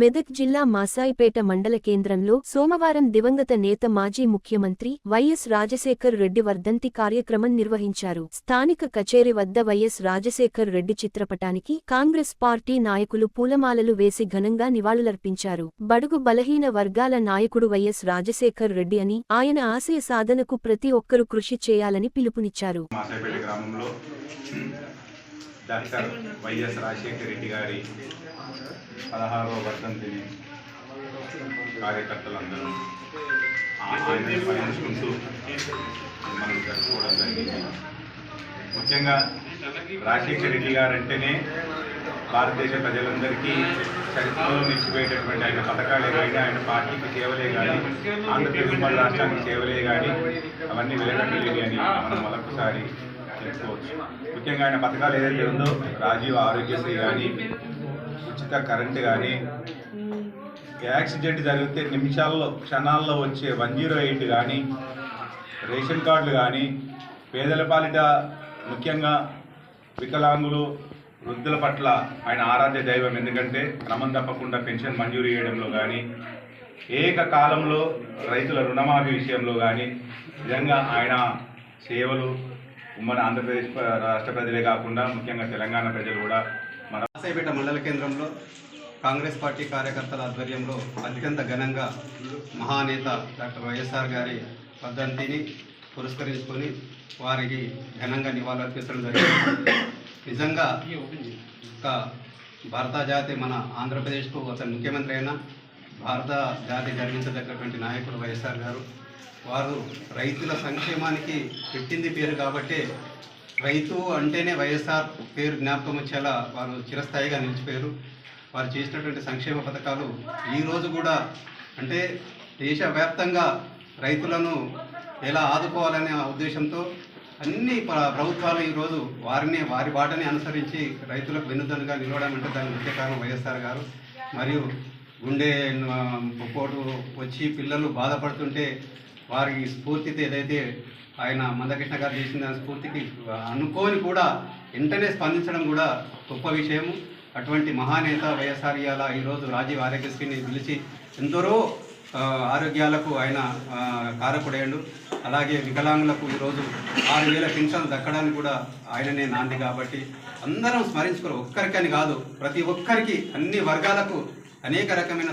మెదక్ జిల్లా మాసాయిపేట మండల కేంద్రంలో సోమవారం దివంగత నేత మాజీ ముఖ్యమంత్రి వైఎస్ రాజశేఖర్ రెడ్డి వర్ధంతి కార్యక్రమం నిర్వహించారు. స్థానిక కచేరి వద్ద వైఎస్ రాజశేఖర్ రెడ్డి చిత్రపటానికి కాంగ్రెస్ పార్టీ నాయకులు పూలమాలలు వేసి ఘనంగా నివాళులర్పించారు. బడుగు బలహీన వర్గాల నాయకుడు వైఎస్ రాజశేఖర్ రెడ్డి అని, ఆయన ఆశయ సాధనకు ప్రతి ఒక్కరూ కృషి చేయాలని పిలుపునిచ్చారు. డాక్టర్ వైఎస్ రాజశేఖర రెడ్డి గారి 16వ వర్ధంతిని కార్యకర్తలందరూ ఆయన స్మరించుకుంటూ మనం జరుపుకోవడం జరిగింది. ముఖ్యంగా రాజశేఖర రెడ్డి గారు అంటేనే భారతదేశ ప్రజలందరికీ చరిత్రలో నిలిచిపోయేటటువంటి ఆయన పథకాలే కానీ, ఆయన పార్టీకి సేవలే కానీ, ఆంధ్రప్రదేశ్ ఉమ్మడి రాష్ట్రానికి సేవలే కానీ అవన్నీ వెలకట్టలేని అని మనం మరొకసారి తెలుసుకోవచ్చు. ముఖ్యంగా ఆయన పథకాలు ఏదైతే ఉందో రాజీవ్ ఆరోగ్యశ్రీ కానీ, ఉచిత కరెంటు కానీ, యాక్సిడెంట్ జరిగితే నిమిషాల్లో క్షణాల్లో వచ్చే 108 కానీ, రేషన్ కార్డులు కానీ, పేదల పాలిట ముఖ్యంగా వికలాంగులు వృద్ధుల పట్ల ఆయన ఆరాధ్య దైవం. ఎందుకంటే క్రమం తప్పకుండా పెన్షన్ మంజూరు చేయడంలో కానీ, ఏకకాలంలో రైతుల రుణమాఫీ విషయంలో కానీ, నిజంగా ఆయన సేవలు ఉమ్మడి ఆంధ్రప్రదేశ్ రాష్ట్ర ప్రజలే కాకుండా ముఖ్యంగా తెలంగాణ ప్రజలు కూడా మన మాసాయిపేట మండల కేంద్రంలో కాంగ్రెస్ పార్టీ కార్యకర్తల ఆధ్వర్యంలో అత్యంత ఘనంగా మహానేత డాక్టర్ వైఎస్ఆర్ గారి వర్ధంతిని పురస్కరించుకొని వారికి ఘనంగా నివాళులర్పించడం జరిగింది. నిజంగా ఒక భారత జాతి మన ఆంధ్రప్రదేశ్కు అతను ముఖ్యమంత్రి అయిన భారత జాతి గర్వించదగ్గటువంటి నాయకుడు వైఎస్ఆర్ గారు. వారు రైతుల సంక్షేమానికి పెట్టింది పేరు కాబట్టే రైతు అంటేనే వైఎస్ఆర్ పేరు జ్ఞాపకం వచ్చేలా వారు చిరస్థాయిగా నిలిచిపోయారు. వారు చేసినటువంటి సంక్షేమ పథకాలు ఈరోజు కూడా అంటే దేశవ్యాప్తంగా రైతులను ఎలా ఆదుకోవాలనే ఉద్దేశంతో అన్ని ప్రభుత్వాలు ఈరోజు వారి బాటని అనుసరించి రైతులకు వెన్నుదన్నుగా నిలవడం అంటే దానికి ముఖ్య కారణం వైఎస్ఆర్ గారు. మరియు గుండె పోటు వచ్చి పిల్లలు బాధపడుతుంటే వారికి స్ఫూర్తితో ఏదైతే ఆయన మందకృష్ణ గారు చేసిన దాని స్ఫూర్తికి అనుకోని కూడా వెంటనే స్పందించడం కూడా గొప్ప విషయము. అటువంటి మహానేత వైఎస్ఆర్ ఇయాల ఈరోజు రాజీవ్ ఆరోగ్యశ్రీని పిలిచి ఎందరో ఆరోగ్యాలకు ఆయన కారకుడయ్యాడు. అలాగే వికలాంగులకు ఈరోజు 6,000 పెన్షన్లు దక్కడానికి కూడా ఆయననే నాంది. కాబట్టి అందరం స్మరించుకోరు, ఒక్కరికని కాదు ప్రతి ఒక్కరికి అన్ని వర్గాలకు అనేక రకమైన